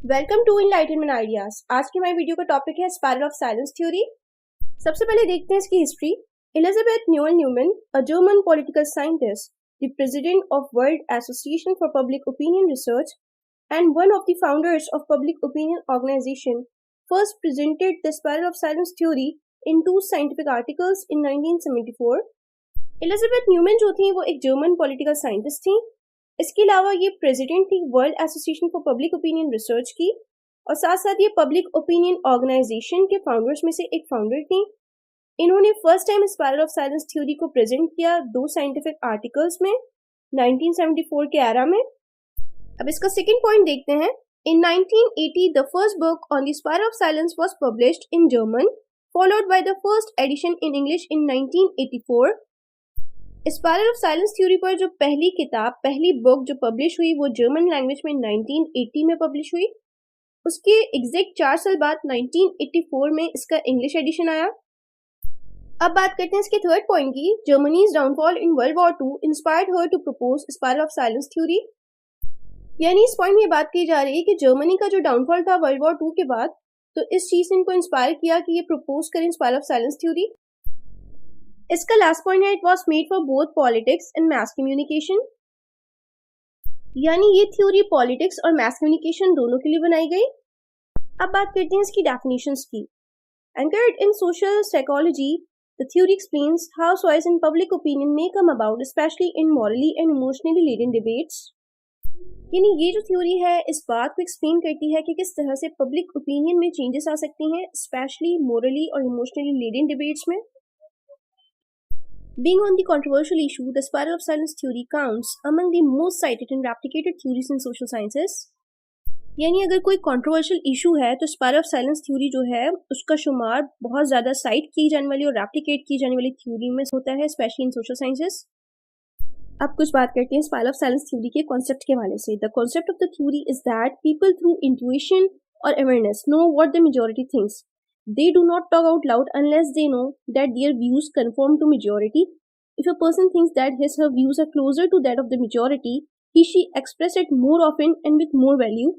Welcome to enlightenment ideas. आज की हमारी वीडियो का टॉपिक है स्पायरल ऑफ साइलेंस थ्योरी। सबसे पहले देखते हैं इसकी history. Elisabeth Noelle Neumann, a German political scientist, the president of world association for public opinion research and one of the founders of public opinion organization, first presented the spiral of silence theory in two scientific articles in 1974. Elizabeth Neumann जो थी वो एक German political scientist थी। इसके अलावा ये president थी world association for public opinion research की, और साथ साथ ये पब्लिक ओपिनियन ऑर्गेनाइजेशन के फाउंडर्स में से एक फाउंडर थी। इन्होंने first time spiral of silence theory को प्रेजेंट किया दो साइंटिफिक आर्टिकल्स में 1974 के एरा में। अब इसका सेकेंड पॉइंट देखते हैं। इन 1980 the first book on the spiral of silence was published in German, followed by the first addition in English in 1984। Spiral of silence theory पर जो पहली किताब, पहली बुक जो पब्लिश हुई वो जर्मन लैंग्वेज में 1980 में पब्लिश हुई। उसके एग्जैक्ट 4 साल बाद 1984 में इसका इंग्लिश एडिशन आया। अब बात करते हैं इसके थर्ड पॉइंट की। Germany's downfall in World War II inspired her to propose spiral of silence theory. यानी इस पॉइंट में बात की जा रही है कि जर्मनी का जो डाउनफॉल था वर्ल्ड वॉर II के बाद, तो इस चीज ने इनको इंस्पायर किया कि ये प्रपोज करें स्पायरल ऑफ साइलेंस थ्योरी। इसका लास्ट पॉइंट है, it was made for both politics and mass communication. यानी ये थ्योरी पॉलिटिक्स और मास कम्युनिकेशन दोनों के लिए बनाई गई। अब बात करते हैं इसकी डेफिनेशंस की। Anchored in social psychology, the theory explains how choice in public opinion may come about, especially in morally and emotionally laden debates। यानी ये जो थ्योरी है इस बात को एक्सप्लेन करती है कि किस तरह से पब्लिक ओपिनियन में चेंजेस आ सकती हैं, स्पेशली मोरली और इमोशनली लेडन डिबेट्स में। Being on the controversial issue, the spiral of silence theory counts among the most cited and replicated theories in social sciences। यानी अगर कोई कंट्रोवर्शियल इशू है तो स्पायरल ऑफ साइलेंस थ्योरी जो है उसका शुमार बहुत ज़्यादा साइट की जाने वाली और रेप्लिकेट की जाने वाली थ्योरी में होता है, स्पेशली इन सोशल साइंसेस। अब कुछ बात करते हैं स्पायरल ऑफ साइलेंस थ्योरी के कॉन्सेप्ट के हवाले से। The concept of the theory is that people through intuition और awareness know what the majority thinks. They do not talk out loud unless they know that their views conform to majority. If a person thinks that his/her views are closer to that of the majority, he/she express it more often and with more value।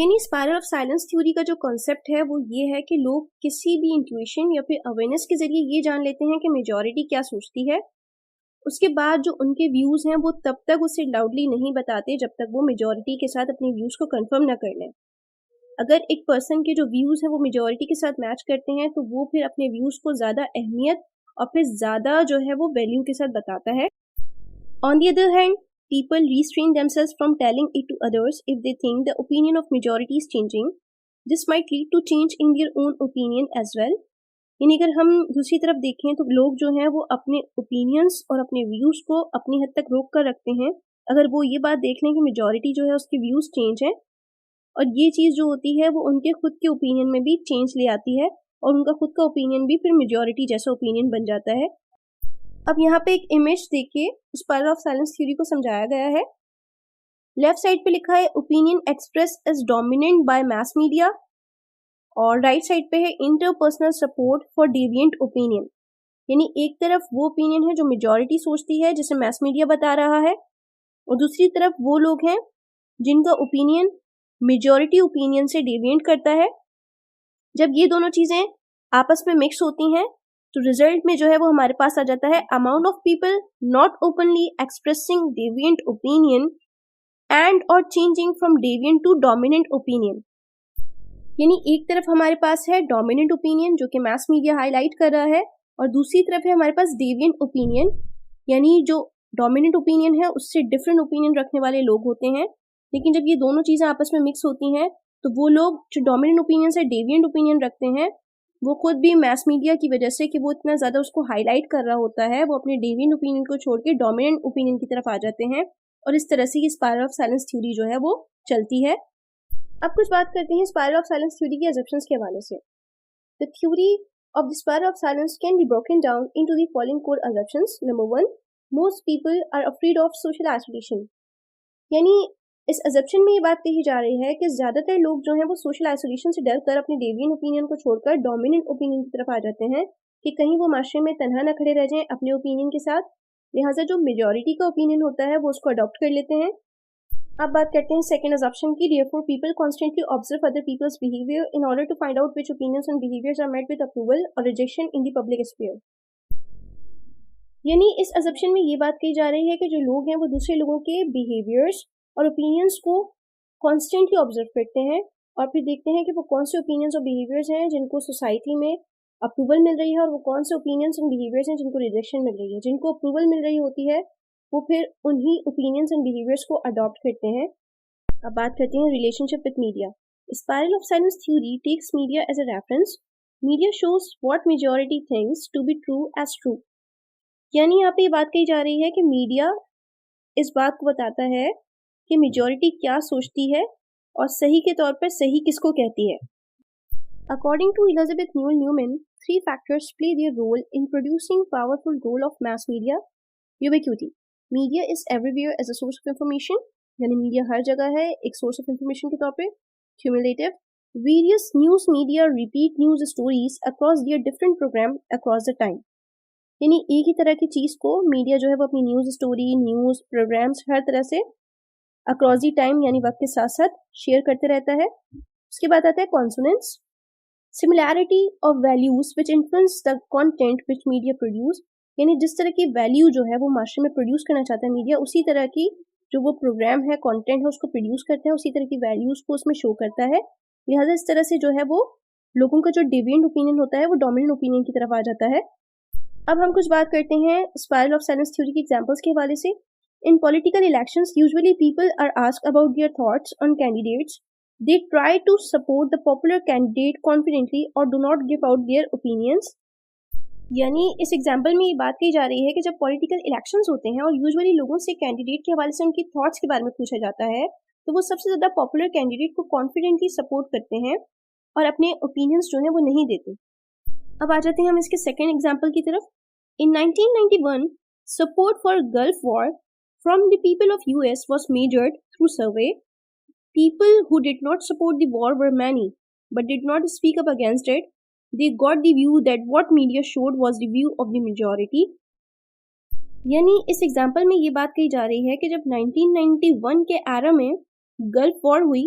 यानी spiral of silence theory का जो concept है वो ये है कि लोग किसी भी इंट्यूशन या फिर अवेयरनेस के जरिए ये जान लेते हैं कि मेजॉरिटी क्या सोचती है। उसके बाद जो उनके व्यूज हैं वो तब तक उसे लाउडली नहीं बताते जब तक वो मेजॉरिटी के साथ अपने व्यूज को कंफर्म ना कर लें। अगर एक पर्सन के जो व्यूज हैं वो मेजॉरिटी के साथ मैच करते हैं तो वो फिर अपने व्यूज को ज़्यादा अहमियत और फिर ज़्यादा जो है वो वैल्यू के साथ बताता है। On the other hand, people restrain themselves from telling it to others if they think the opinion of majority is changing. This might lead to change in their own opinion as well. यानी अगर हम दूसरी तरफ देखें तो लोग जो हैं वो अपने ओपिनियंस और अपने व्यूज को अपनी हद तक रोक कर रखते हैं। अगर वो ये बात देख लें कि मेजॉरिटी जो है उसके व्यूज चेंज हैं, और ये चीज़ जो होती है वो उनके खुद के ओपिनियन में भी चेंज ले आती है और उनका खुद का ओपिनियन भी फिर मेजॉरिटी जैसा ओपिनियन बन जाता है। अब यहाँ पे एक इमेज देखिए, स्पायरल ऑफ साइलेंस थ्योरी को समझाया गया है। लेफ्ट साइड पे लिखा है opinion express as dominant by mass media, और राइट साइड पे है interpersonal support for deviant opinion. यानी एक तरफ वो ओपिनियन है जो मेजॉरिटी सोचती है जिसे मास मीडिया बता रहा है, और दूसरी तरफ वो लोग हैं जिनका ओपिनियन मेजॉरिटी ओपिनियन से डेविएंट करता है। जब ये दोनों चीजें आपस में मिक्स होती हैं तो रिजल्ट में जो है वो हमारे पास आ जाता है amount of people not openly expressing deviant opinion and और changing from deviant to dominant opinion. यानी एक तरफ हमारे पास है डोमिनेंट ओपिनियन जो कि मास मीडिया हाईलाइट कर रहा है, और दूसरी तरफ है हमारे पास डेविएंट ओपिनियन, यानी जो डोमिनेंट ओपिनियन है उससे डिफरेंट ओपिनियन रखने वाले लोग होते हैं। लेकिन जब ये दोनों चीज़ें आपस में मिक्स होती हैं तो वो लोग जो डोमिनेंट ओपिनियन से डेविएंट ओपिनियन रखते हैं वो खुद भी मास मीडिया की वजह से कि वो इतना ज़्यादा उसको हाईलाइट कर रहा होता है, वो अपने डेविएंट ओपिनियन को छोड़ के डोमिनेंट ओपिनियन की तरफ आ जाते हैं, और इस तरह से ये स्पायरल ऑफ साइलेंस थ्योरी जो है वो चलती है। अब कुछ बात करते हैं स्पायरल ऑफ साइलेंस थ्योरी के असम्पशंस के हवाले से। The theory of the spiral of silence can be broken down into the following core assumptions. Number 1, most people are afraid of social isolation. यानी इस अजप्शन में ये बात कही जा रही है कि ज़्यादातर लोग जो हैं वो सोशल आइसोलेशन से डर कर अपने डेविएंट ओपिनियन को छोड़कर डोमिनेंट ओपिनियन की तरफ आ जाते हैं कि कहीं वो माशरे में तनहा न खड़े रह जाएं अपने ओपिनियन के साथ। लिहाजा जो मेजॉरिटी का ओपिनियन होता है वो उसको अडॉप्ट कर लेते हैं। अब बात करते हैं सेकंड assumption की. Therefore, people constantly observe other people's behavior in order to find out which opinions and behaviors are met with approval or rejection in the public sphere. यानी इस assumption में ये बात कही जा रही है कि जो लोग हैं वो दूसरे लोगों के behaviors और opinions को constantly observe करते हैं और फिर देखते हैं कि वो कौन से opinions और behaviors हैं जिनको society में approval मिल रही है और वो कौन से opinions and behaviors हैं जिनको rejection मिल रही है. जिनको approval मिल रही होती है वो फिर उन्हीं ओपिनियंस एंड बिहेवियर्स को अडॉप्ट करते हैं. अब बात करते हैं relationship with media. Spiral of silence theory takes media as a reference. Media shows what majority thinks to be true as true. यानी यहाँ पे ये बात कही जा रही है कि मीडिया इस बात को बताता है कि मेजॉरिटी क्या सोचती है और सही के तौर पर सही किसको कहती है. According to Elisabeth Noelle Neumann, 3 factors play their role in producing powerful role of mass media. Ubiquity. Media is everywhere as a source of information. यानी मीडिया हर जगह है एक सोर्स ऑफ इंफॉर्मेशन के तौर पे. Cumulative. Various news media repeat news stories across their different program across the time. यानी एक ही तरह की चीज को मीडिया जो है वो अपनी न्यूज स्टोरी, न्यूज प्रोग्राम्स हर तरह से अक्रॉस द टाइम यानी वक्त के साथ साथ शेयर करते रहता है. उसके बाद आता है consonance. Similarity of values which influence the content which media produce. यानी जिस तरह की वैल्यू जो है वो माशरे में प्रोड्यूस करना चाहता है मीडिया, उसी तरह की जो वो प्रोग्राम है, कंटेंट है, उसको प्रोड्यूस करता है, उसी तरह की वैल्यूज को उसमें शो करता है. लिहाजा इस तरह से जो है वो लोगों का जो डेविएंट ओपिनियन होता है वो डोमिनेंट ओपिनियन की तरफ आ जाता है. अब हम कुछ बात करते हैं स्पाइरल ऑफ साइलेंस थ्योरी के एग्जांपल्स के हवाले से. In political elections usually people are asked about their thoughts on candidates. They try to support the popular candidate confidently और do not give out their opinions. यानी इस example में ये बात कही जा रही है कि जब पॉलिटिकल इलेक्शंस होते हैं और यूजुअली लोगों से कैंडिडेट के हवाले से उनकी थॉट्स के बारे में पूछा जाता है तो वो सबसे ज़्यादा पॉपुलर कैंडिडेट को कॉन्फिडेंटली सपोर्ट करते हैं और अपने ओपिनियंस जो हैं वो नहीं देते. अब आ जाते हैं हम इसके सेकेंड एग्जाम्पल की तरफ. इन 1991 support for gulf war from the people of US was measured through survey. People who did not support the war were many but did not speak up against it. They got the view that what media showed was the view of the majority. यानी इस example में ये बात कही जा रही है कि जब 1991 के एरा में गल्फ वॉर हुई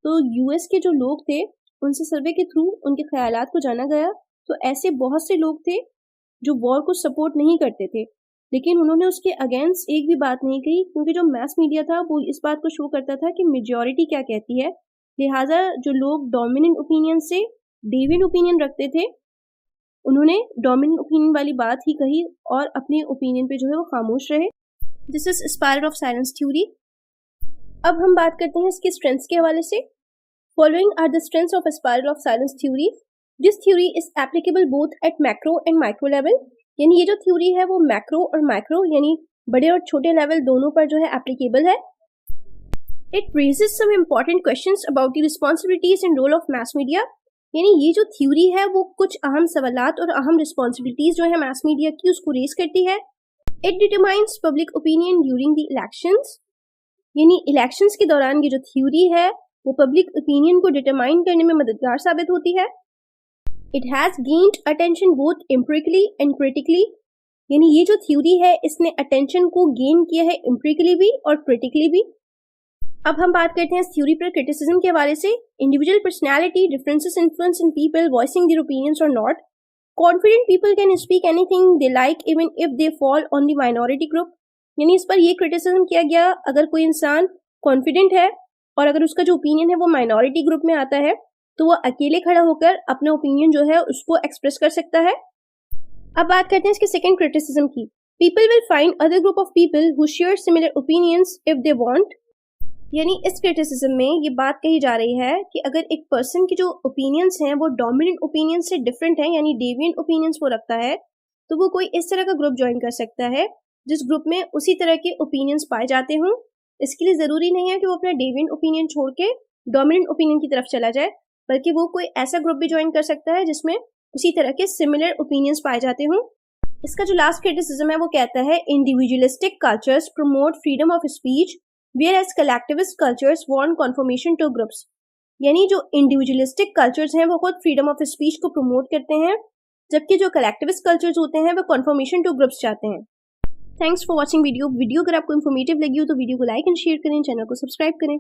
तो यूएस के जो लोग थे उनसे सर्वे के थ्रू उनके ख्यालात को जाना गया. तो ऐसे बहुत से लोग थे जो वॉर को सपोर्ट नहीं करते थे, लेकिन उन्होंने उसके अगेंस्ट एक भी बात नहीं कही क्योंकि जो मैस मीडिया था वो इस बात को शो करता था कि मेजॉरिटी क्या कहती है. लिहाजा जो लोग डोमिनेंट ओपिनियन से डेविएंट ओपिनियन रखते थे उन्होंने डोमिनेंट ओपिनियन वाली बात ही कही और अपने ओपिनियन पे जो है वो खामोश रहे. This is spiral of silence theory. अब हम बात करते हैं इसके स्ट्रेंथ्स के हवाले से. Following are the strengths of spiral of silence theory. This theory is applicable both at macro and micro level. यानी ये जो थ्योरी है वो मैक्रो और माइक्रो यानी बड़े और छोटे लेवल दोनों पर जो है एप्लीकेबल है. It raises some important questions about the responsibilities and role of mass media. यानी ये जो थ्योरी है वो कुछ अहम सवालात और अहम रिस्पॉन्सिबिलिटीज जो है मास मीडिया की उसको रेज करती है. It determines public opinion during the elections. यानी इलेक्शंस के दौरान ये जो थ्योरी है वो पब्लिक ओपिनियन को डिटरमाइन करने में मददगार साबित होती है. It has gained attention both empirically and critically. यानी ये जो थ्योरी है इसने अटेंशन को गेन किया है एम्पिरिकली भी और क्रिटिकली भी. अब हम बात करते हैं इस थ्योरी पर क्रिटिसिज्म के हवाले से. Individual personality differences influence in people voicing their opinions और not. Confident people can speak anything they like even if they fall on the minority group. यानी इस पर यह क्रिटिसिज्म किया गया अगर कोई इंसान कॉन्फिडेंट है और अगर उसका जो ओपिनियन है वो माइनॉरिटी ग्रुप में आता है तो वो अकेले खड़ा होकर अपना ओपिनियन जो है उसको एक्सप्रेस कर सकता है. अब बात करते हैं इसके सेकेंड क्रिटिसिज्म की. People will find other group of people who share similar opinions if they want. यानी इस क्रिटिसिज्म में ये बात कही जा रही है कि अगर एक पर्सन की जो ओपिनियंस हैं वो डोमिनेंट ओपिनियन से डिफरेंट है यानी डेविएंट ओपिनियंस वो रखता है तो वो कोई इस तरह का ग्रुप ज्वाइन कर सकता है जिस ग्रुप में उसी तरह के ओपिनियंस पाए जाते हों. इसके लिए ज़रूरी नहीं है कि वो अपना डेविएंट ओपिनियन छोड़ के डोमिनेंट ओपिनियन की तरफ चला जाए, बल्कि वो कोई ऐसा ग्रुप भी ज्वाइन कर सकता है जिसमें उसी तरह के सिमिलर ओपिनियंस पाए जाते हों. इसका जो लास्ट क्रिटिसिज्म है वो कहता है individualistic cultures promote freedom of speech whereas collectivist cultures want conformation to groups. यानी जो इंडिविजुअलिस्टिक कल्चर्स हैं वो खुद फ्रीडम ऑफ स्पीच को प्रमोट करते हैं जबकि जो कलेक्टिविस्ट कल्चर्स होते हैं वो कन्फर्मेशन टू ग्रुप्स चाहते हैं. थैंक्स फॉर वॉचिंग वीडियो अगर आपको इन्फॉर्मेटिव लगी हो तो वीडियो को लाइक एंड शेयर करें, चैनल को सब्सक्राइब करें।